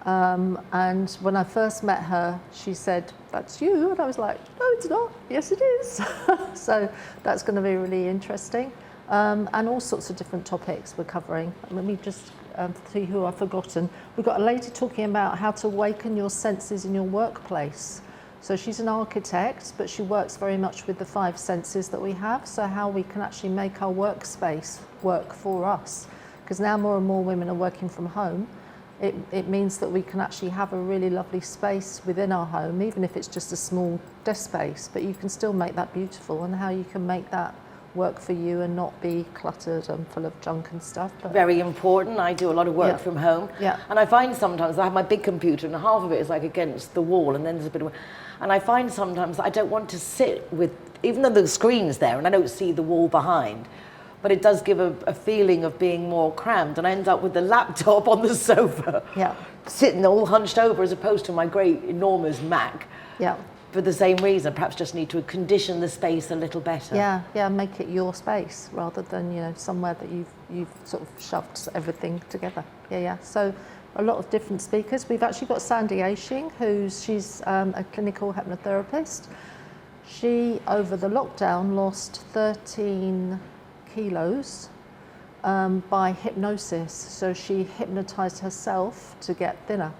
And when I first met her, she said, "That's you," and I was like, "No, it's not. Yes, it is." So that's going to be really interesting, and all sorts of different topics we're covering. Let me just see who I've forgotten. We've got a lady talking about how to awaken your senses in your workplace. So she's an architect, but she works very much with the 5 senses that we have. So how we can actually make our workspace work for us, because now more and more women are working from home. It means that we can actually have a really lovely space within our home, even if it's just a small desk space, but you can still make that beautiful, and how you can make that work for you and not be cluttered and full of junk and stuff. But very important. I do a lot of work from home. And I find sometimes I have my big computer and half of it is like against the wall, and then there's a bit of, and I find sometimes that I don't want to sit with, even though the screen's there and I don't see the wall behind, but it does give a feeling of being more crammed, and I end up with the laptop on the sofa, sitting all hunched over, as opposed to my great enormous Mac. For the same reason, perhaps just need to condition the space a little better. Make it your space rather than somewhere that you've sort of shoved everything together. So a lot of different speakers. We've actually got Sandy Aishing, she's a clinical hypnotherapist. She, over the lockdown, lost 13 kilos by hypnosis. So she hypnotized herself to get thinner.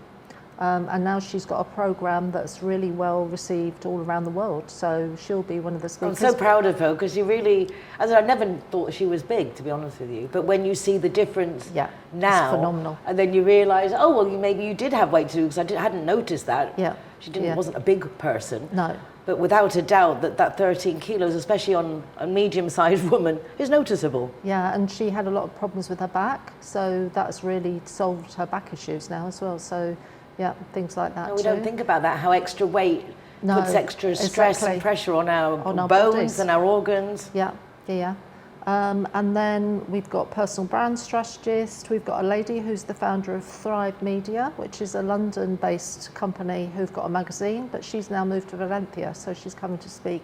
And now she's got a program that's really well received all around the world. So she'll be one of the speakers. I'm so proud of her, because I never thought she was big, to be honest with you. But when you see the difference now, it's phenomenal. And then you realise, maybe you did have weight to do, because I hadn't noticed that. She wasn't a big person. No. But without a doubt that 13 kilos, especially on a medium-sized woman, is noticeable. Yeah, and she had a lot of problems with her back, so that's really solved her back issues now as well. So, yeah, things like that. No, we don't think about that, how extra weight puts extra stress and pressure on our bones bodies. and our organs. Yeah, yeah. And then we've got personal brand strategist. We've got a lady who's the founder of Thrive Media, which is a London-based company who've got a magazine, but she's now moved to Valencia, so she's coming to speak.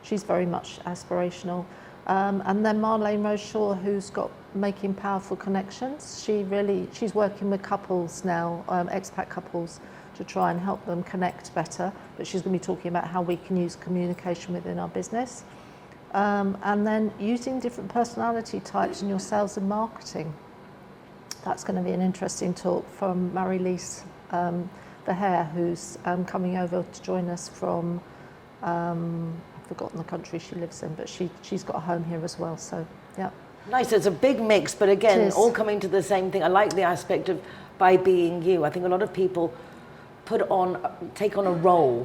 She's very much aspirational. And then Marlene Rose-Shaw, who's got Making Powerful Connections. She's working with couples now, expat couples, to try and help them connect better. But she's going to be talking about how we can use communication within our business. And then using different personality types in your sales and marketing. That's going to be an interesting talk from Marie-Lise Verheer, who's coming over to join us from, I've forgotten the country she lives in, but she's got a home here as well, so yeah. Nice, it's a big mix, but again, all coming to the same thing. I like the aspect of by being you. I think a lot of people take on a role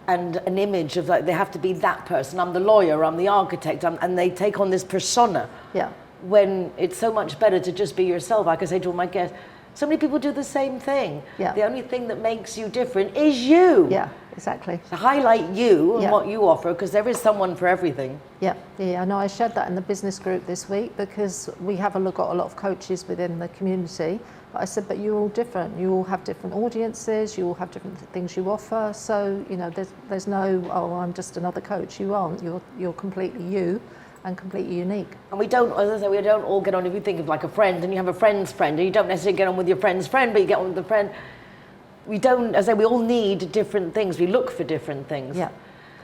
and an image of like they have to be that person. I'm the lawyer, I'm the architect, and they take on this persona. Yeah. When it's so much better to just be yourself. Like I say to all my guests, so many people do the same thing. Yeah. The only thing that makes you different is you. Yeah, exactly. To highlight you and what you offer, because there is someone for everything. Yeah, yeah. No, I shared that in the business group this week because we have got a lot of coaches within the community. But I said, but you're all different. You all have different audiences. You all have different things you offer. So there's no, oh, I'm just another coach. You aren't. You're completely you, and completely unique. And we don't, as I say, we don't all get on. If you think of like a friend, and you have a friend's friend, and you don't necessarily get on with your friend's friend, but you get on with the friend. We don't, as I say, we all need different things. We look for different things. Yeah.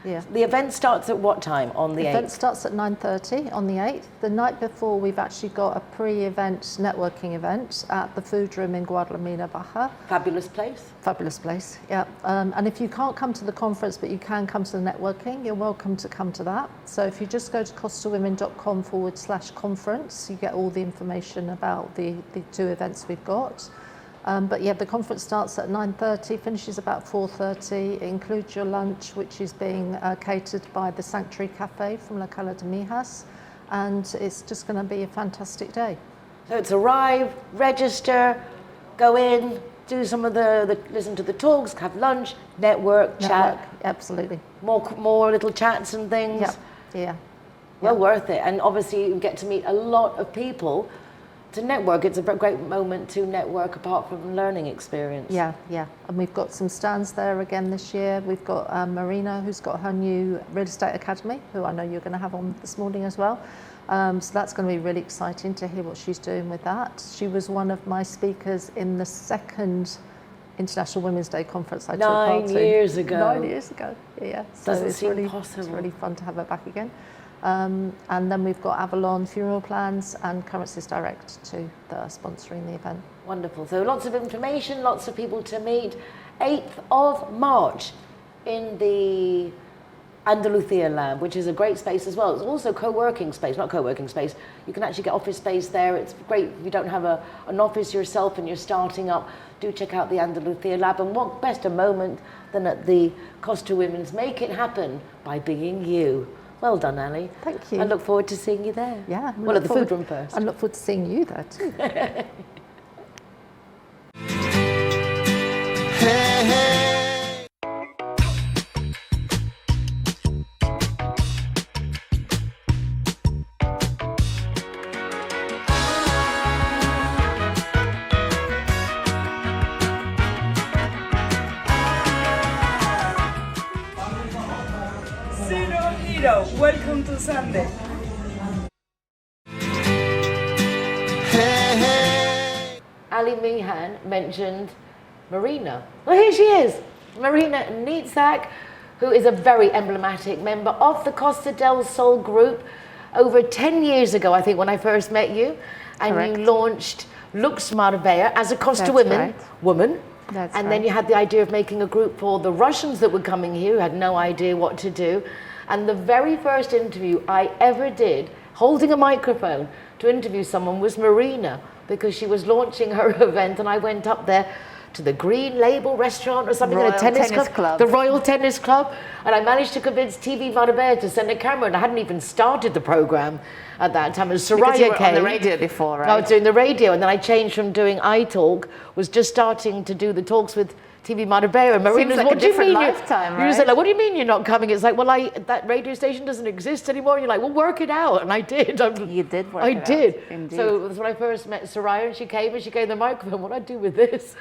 Yeah. The event starts at what time on the 8th? The event starts at 9:30 on the 8th. The night before, we've actually got a pre-event networking event at the food room in Guadalmina Baja. Fabulous place. Fabulous place, yeah. And if you can't come to the conference, but you can come to the networking, you're welcome to come to that. So if you just go to costawomen.com/conference, you get all the information about the two events we've got. But yeah, the conference starts at 9:30, finishes about 4:30. It includes your lunch, which is being catered by the Sanctuary Cafe from La Cala de Mijas. And it's just going to be a fantastic day. So it's arrive, register, go in, do some of listen to the talks, have lunch, network, chat. Absolutely. More little chats and things. Yeah. Well worth it. And obviously you get to meet a lot of people. To network, it's a great moment to network apart from learning experience. Yeah. And we've got some stands there again this year. We've got Marina, who's got her new real estate academy, who I know you're going to have on this morning as well. So that's going to be really exciting to hear what she's doing with that. She was one of my speakers in the second International Women's Day conference I took part in. 9 years ago. 9 years ago, yeah. So Doesn't it's seem really possible. It's really fun to have her back again. And then we've got Avalon Funeral Plans and Currencies Direct too that are sponsoring the event. Wonderful. So lots of information, lots of people to meet. 8th of March in the Andalusia Lab, which is a great space as well. It's also co-working space, not co-working space. You can actually get office space there. It's great if you don't have an office yourself and you're starting up. Do check out the Andalusia Lab. And what better moment than at the Costa Women's Make It Happen by being you. Well done, Ali. Thank you. I look forward to seeing you there. Yeah. Well, at the food room first. I look forward to seeing you there too. Welcome to Sunday. Ali Meehan mentioned Marina. Well, here she is, Marina Nietzak, who is a very emblematic member of the Costa del Sol group. Over 10 years ago, I think, when I first met you, and Correct. you launched Lux Marbella as a Costa woman. That's and right. then you had the idea of making a group for the Russians that were coming here, who had no idea what to do. And the very first interview I ever did, holding a microphone to interview someone, was Marina, because she was launching her event, and I went up there to the Green Label restaurant or something, Royal in a tennis Tennis Club. the Royal Tennis Club, and I managed to convince TV Marbella to send a camera, and I hadn't even started the program at that time. And Soraya Because you were came. on the radio before, right? I was doing the radio, and then I changed from doing iTalk, was just starting to do the talks with TV Marbella. And Marina's, like what a do you different mean? lifetime, You just right? like, what do you mean you're not coming? It's like, well, that radio station doesn't exist anymore. And you're like, well, work it out. And I did. You did work I it out. did. Indeed. So it was when I first met Soraya, and she came and she gave the microphone. What do I do with this?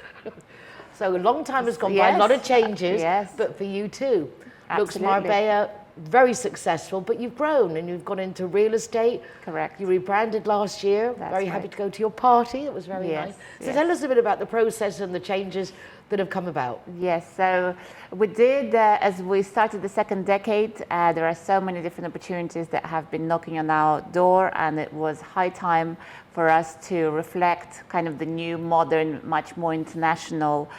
So a long time has gone by, a lot of changes, but for you too. Looks Absolutely. Marbella, very successful, but you've grown and you've gone into real estate. Correct. You rebranded last year. That's very happy to go to your party. It was very nice. So tell us a bit about the process and the changes that have come about. Yes, so we did, as we started the second decade, there are so many different opportunities that have been knocking on our door, and it was high time for us to reflect kind of the new, modern, much more international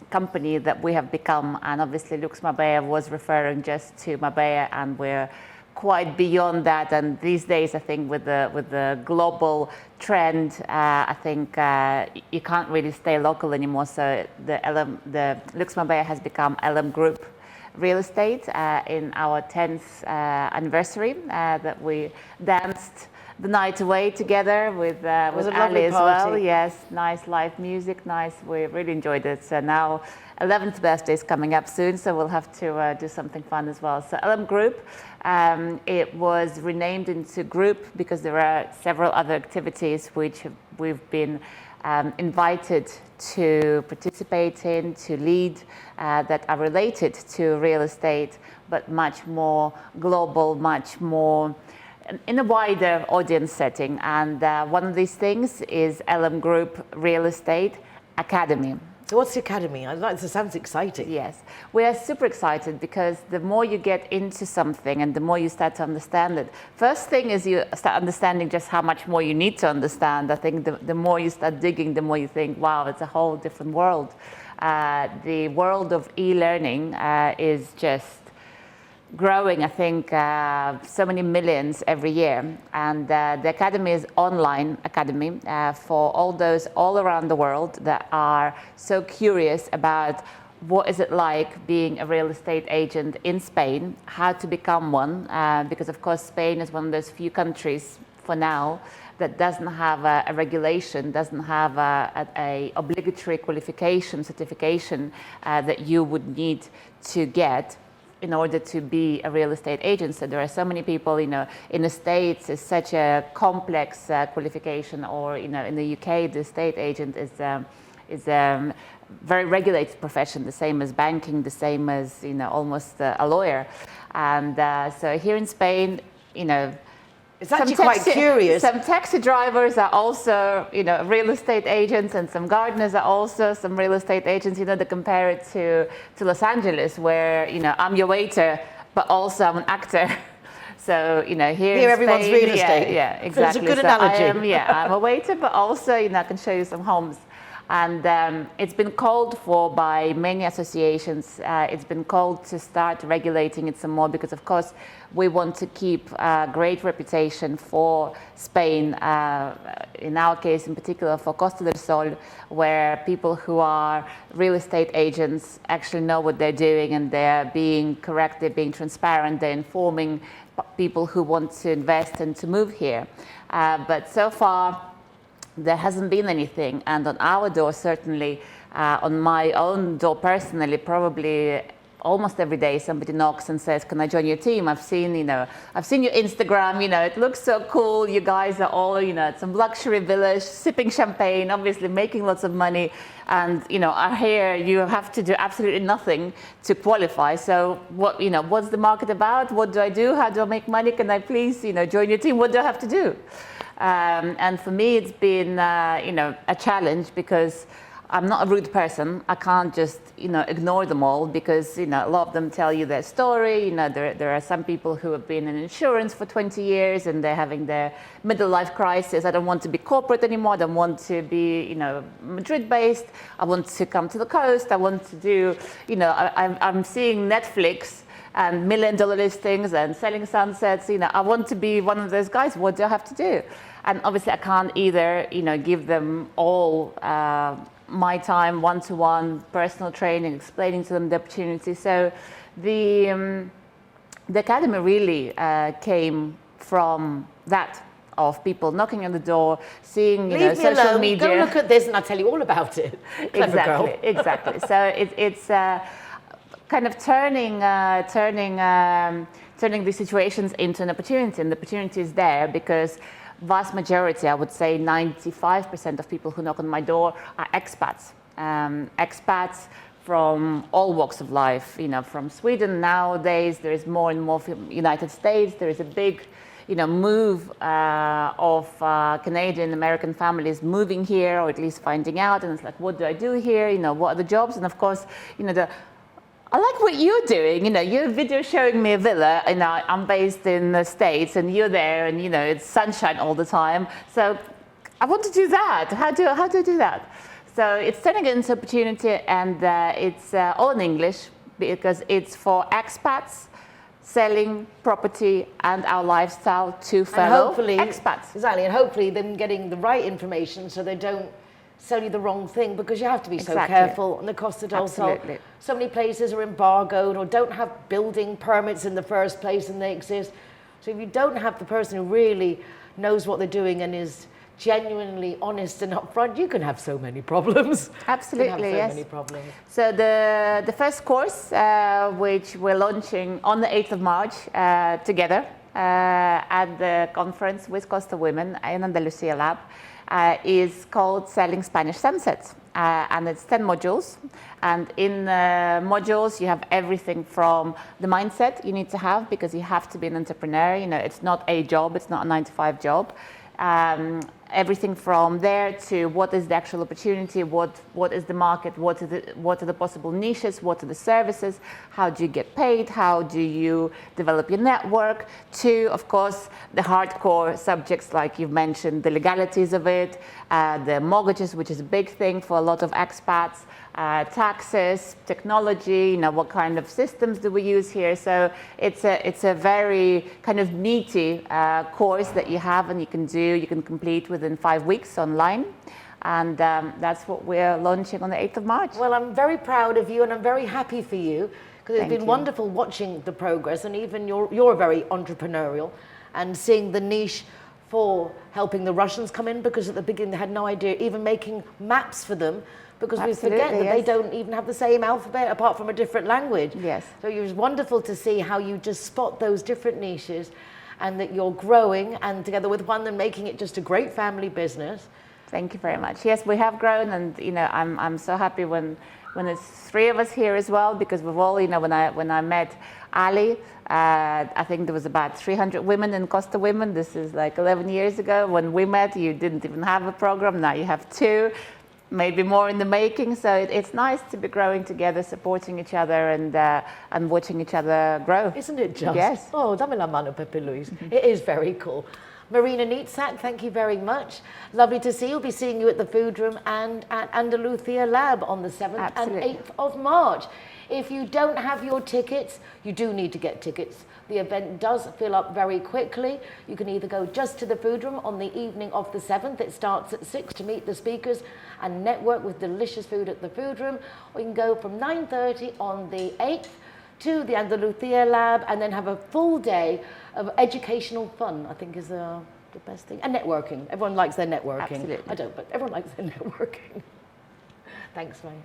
company that we have become. And obviously Lux Marbella was referring just to Marbella, and we're quite beyond that. And these days, I think with the global trend, I think you can't really stay local anymore. So the Lux Marbella has become LM Group Real Estate in our 10th anniversary that we danced the night away together with Ali as well. Yes, nice live music, nice. We really enjoyed it. So now 11th birthday is coming up soon, so we'll have to do something fun as well. So LM Group, it was renamed into Group because there are several other activities which we've been invited to participate in, to lead, that are related to real estate, but much more global, much more in a wider audience setting. And one of these things is LM Group Real Estate Academy. So what's the academy? It sounds exciting. Yes, we are super excited because the more you get into something and the more you start to understand it, first thing is you start understanding just how much more you need to understand. I think the more you start digging, the more you think, wow, it's a whole different world. The world of e-learning is just growing, I think, so many millions every year. And the Academy is online academy for all those all around the world that are so curious about what is it like being a real estate agent in Spain, how to become one, because of course Spain is one of those few countries for now that doesn't have a regulation, doesn't have a obligatory qualification certification that you would need to get in order to be a real estate agent. So there are so many people, in the States it's such a complex qualification, or in the UK the estate agent is a very regulated profession, the same as banking, the same as almost a lawyer. And so here in Spain, it's actually quite curious. Some taxi drivers are also, real estate agents, and some gardeners are also some real estate agents. They compare it to Los Angeles, where, I'm your waiter, but also I'm an actor. So, here in everyone's Spain, real estate. Yeah, exactly. So it's a good so analogy. I'm a waiter, but also, I can show you some homes. And it's been called for by many associations. It's been called to start regulating it some more because, of course, we want to keep a great reputation for Spain, in our case in particular for Costa del Sol, where people who are real estate agents actually know what they're doing and they're being correct, they're being transparent, they're informing people who want to invest and to move here. But so far, there hasn't been anything, and on our door, certainly, on my own door personally, probably almost every day somebody knocks and says, "Can I join your team? I've seen your Instagram. It looks so cool. You guys are all, at some luxury village, sipping champagne, obviously making lots of money, and are here. You have to do absolutely nothing to qualify. So what's the market about? What do I do? How do I make money? Can I please, join your team? What do I have to do?" And for me, it's been, a challenge because I'm not a rude person. I can't just, ignore them all because, a lot of them tell you their story. There are some people who have been in insurance for 20 years and they're having their middle life crisis. I don't want to be corporate anymore. I don't want to be, Madrid-based. I want to come to the coast. I want to do, I'm seeing Netflix and $1 million listings and selling sunsets. I want to be one of those guys. What do I have to do? And obviously I can't either, give them all my time, one-to-one, personal training, explaining to them the opportunity. So the academy really came from that, of people knocking on the door, seeing social media. Go look at this and I'll tell you all about it. Clever girl. Exactly. So it's kind of turning these situations into an opportunity, and the opportunity is there because vast majority, I would say 95% of people who knock on my door are expats. Expats from all walks of life, from Sweden nowadays. There is more and more from United States. There is a big move of Canadian American families moving here, or at least finding out, and it's like, what do I do here? What are the jobs? And of course, I like what you're doing. Your video showing me a villa. I'm based in the States, and you're there, and it's sunshine all the time. So I want to do that. How do I do that? So it's turning it into opportunity, and it's all in English because it's for expats selling property and our lifestyle to fellow expats. Exactly, and hopefully them getting the right information so they don't sell you the wrong thing, because you have to be so careful on the Costa del Sol. So many places are embargoed or don't have building permits in the first place, and they exist. So if you don't have the person who really knows what they're doing and is genuinely honest and upfront, you can have so many problems. Absolutely, yes. Many problems. So the first course, which we're launching on the 8th of March together at the conference with Costa Women in Andalusia Lab, is called Selling Spanish Sunsets. And it's 10 modules. And in modules, you have everything from the mindset you need to have, because you have to be an entrepreneur. It's not a job, it's not a 9-to-5 job. Everything from there to what is the actual opportunity, what is the market, what are the possible niches, what are the services, how do you get paid, how do you develop your network, to, of course, the hardcore subjects like you've mentioned, the legalities of it, the mortgages, which is a big thing for a lot of expats, taxes, technology, what kind of systems do we use here. So it's a very kind of meaty course that you have, and you can complete within 5 weeks online. And that's what we're launching on the 8th of March. Well, I'm very proud of you, and I'm very happy for you, because it's been wonderful watching the progress, and even you're very entrepreneurial, and seeing the niche for helping the Russians come in, because at the beginning they had no idea, even making maps for them, because we forget that they don't even have the same alphabet apart from a different language. Yes. So it was wonderful to see how you just spot those different niches, and that you're growing, and together with one and making it just a great family business. Thank you very much. Yes, we have grown, and I'm so happy when there's 3 of us here as well, because we've all, when I met Ali, I think there was about 300 women in Costa Women. This is like 11 years ago. When we met, you didn't even have a program. Now you have 2. Maybe more in the making. So it's nice to be growing together, supporting each other, and watching each other grow. Isn't it just? Yes. Oh, dame la mano, Pepe Luis. It is very cool. Marina Nietzak, thank you very much. Lovely to see you. We'll be seeing you at the Food Room and at Andalusia Lab on the 7th and 8th of March. If you don't have your tickets, you do need to get tickets. The event does fill up very quickly. You can either go just to the Food Room on the evening of the 7th. It starts at 6 to meet the speakers and network with delicious food at the Food Room. Or you can go from 9:30 on the 8th to the Andalusia Lab, and then have a full day of educational fun, I think is the best thing. And networking. Everyone likes their networking. Absolutely. I don't, but everyone likes their networking. Thanks, Ray.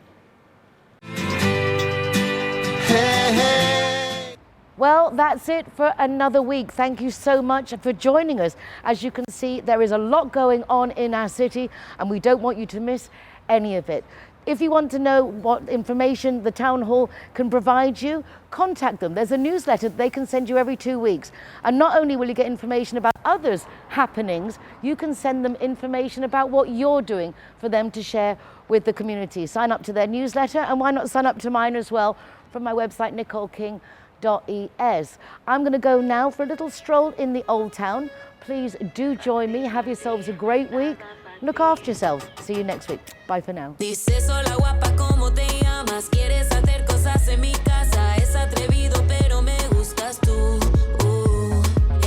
Well, that's it for another week. Thank you so much for joining us. As you can see, there is a lot going on in our city, and we don't want you to miss any of it. If you want to know what information the town hall can provide you, contact them. There's a newsletter they can send you every 2 weeks. And not only will you get information about others' happenings, you can send them information about what you're doing for them to share with the community. Sign up to their newsletter, and why not sign up to mine as well from my website, nicoleking.es. I'm going to go now for a little stroll in the Old Town. Please do join me. Have yourselves a great week. Look after yourselves. See you next week. Bye for now. Dices hola guapa, ¿cómo te llamas? ¿Quieres hacer cosas en mi casa? Es atrevido, pero me gustas tú.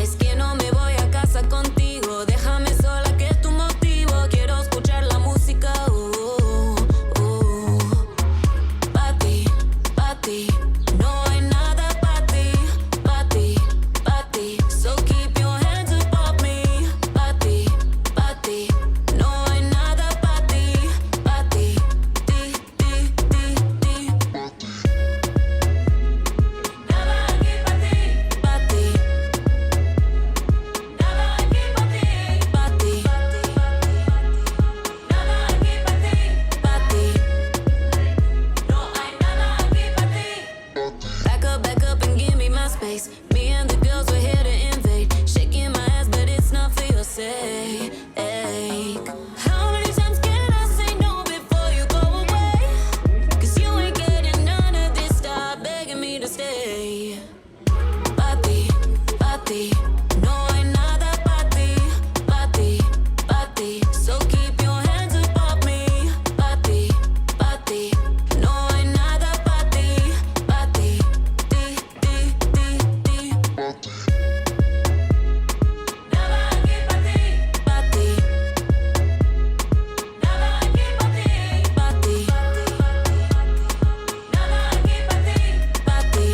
Es que no me voy a casa contigo. Déjame sola, que es tu motivo. Quiero escuchar la música. space. Me and the girls were here to invade. Shaking my ass, but it's not for your sake. How many times can I say no before you go away? 'Cause you ain't getting none of this. Stop begging me to stay. Pa' ti, no hay nada pa' ti, pa' ti, pa' ti. So keep your hands up off me. Pa' ti, no hay nada pa' ti, pa' ti, ti, ti, ti, ti. Nada aquí pa' ti, pa' ti. Nada aquí pa' ti, pa' ti. Nada aquí pa' ti, pa' ti.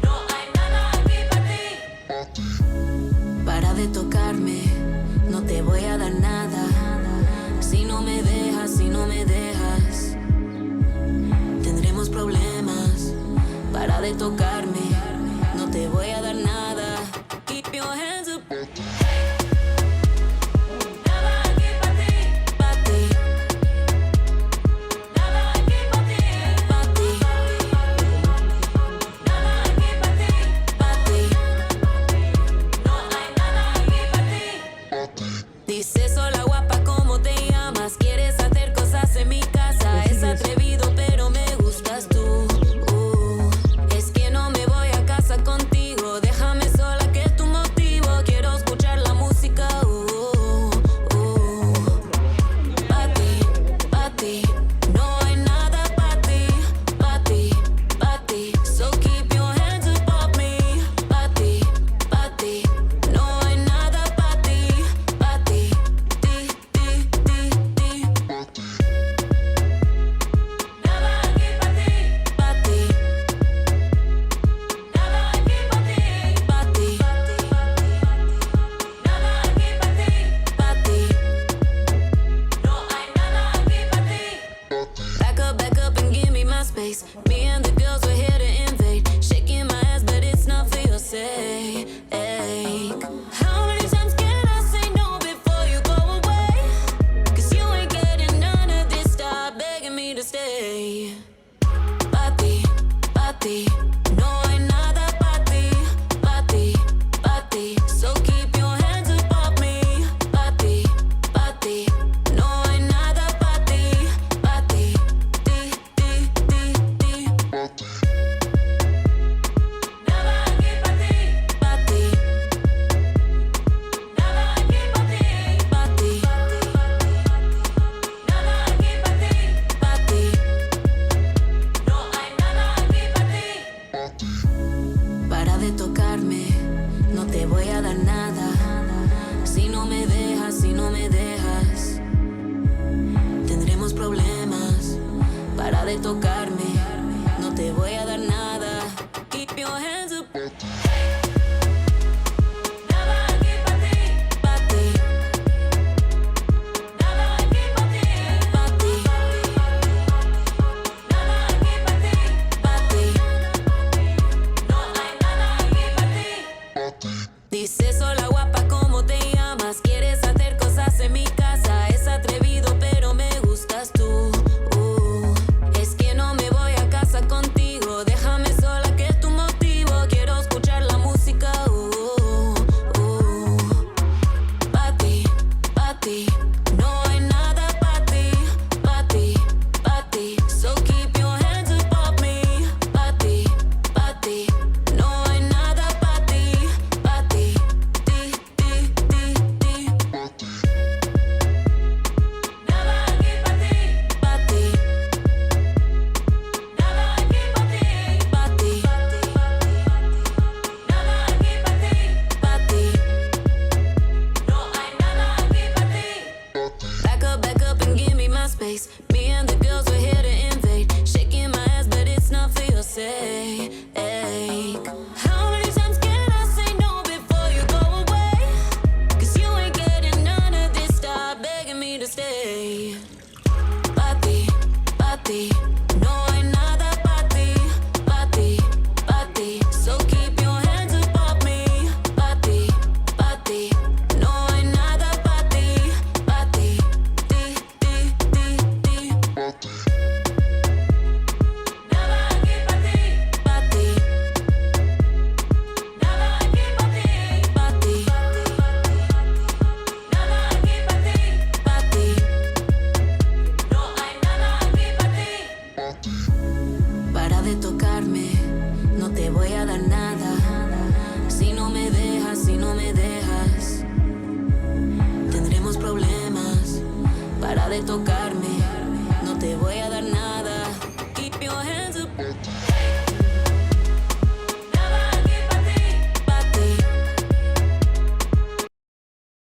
No hay nada aquí pa' ti. Para de tocarme, no te voy a dar nada. Si no me dejas, si no me dejas, tendremos problemas. Para de tocarme, no te voy a dar nada. Keep your hands up. Nada aquí pa' ti, pa' ti. Nada aquí pa' ti, pa' ti. Nada aquí pa' ti, pa' ti. No hay nada aquí pa' ti. Dices hola guapa, ¿cómo te llamas? ¿Quieres hacer cosas en mi casa? Es atrevido, pero me gustas tú. Es que no me voy a casa contigo. Déjame sola, que es tu motivo. Quiero escuchar la música. Pa' ti, no hay nada pa' ti, pa' ti, pa' ti. So keep your hands up off me. Pa' ti, no hay nada pa' ti, pa' ti, ti, ti, ti, ti. Nada aquí pa' ti, pa' ti. Nada aquí pa' ti, pa' ti. Nada aquí pa' ti, pa' ti. No hay nada aquí pa' ti. Back up and give me my space. Me and the girls were here to invade. Shaking my ass, but it's not for your sake. How many times can I say no before you go away? 'Cause you ain't getting none of this. Stop begging me to stay. Pa' ti, no hay nada pa' ti, pa' ti, pa' ti. So keep your hands up off me. Pa' ti, no hay nada pa' ti, pa' ti, ti, ti, ti, ti. Nada aquí pa' ti, pa' ti. Nada aquí pa' ti, pa' ti. Nada aquí pa' ti, pa' ti. No hay nada aquí pa' ti. Para de tocarme, no te voy a dar nada. Si no me dejas, si no me dejas, tendremos problemas. Para de tocarme, no te voy a dar nada. Keep your hands up. Nada aquí pa' ti, pa' ti. Nada aquí pa' ti, pa' ti. Nada aquí pa' ti, pa' ti. No hay nada aquí pa' ti. Dices hola guapa, ¿cómo te llamas? ¿Quieres hacer cosas en mi casa? Es atrevido, pero me gustas tú. Es que no de tocar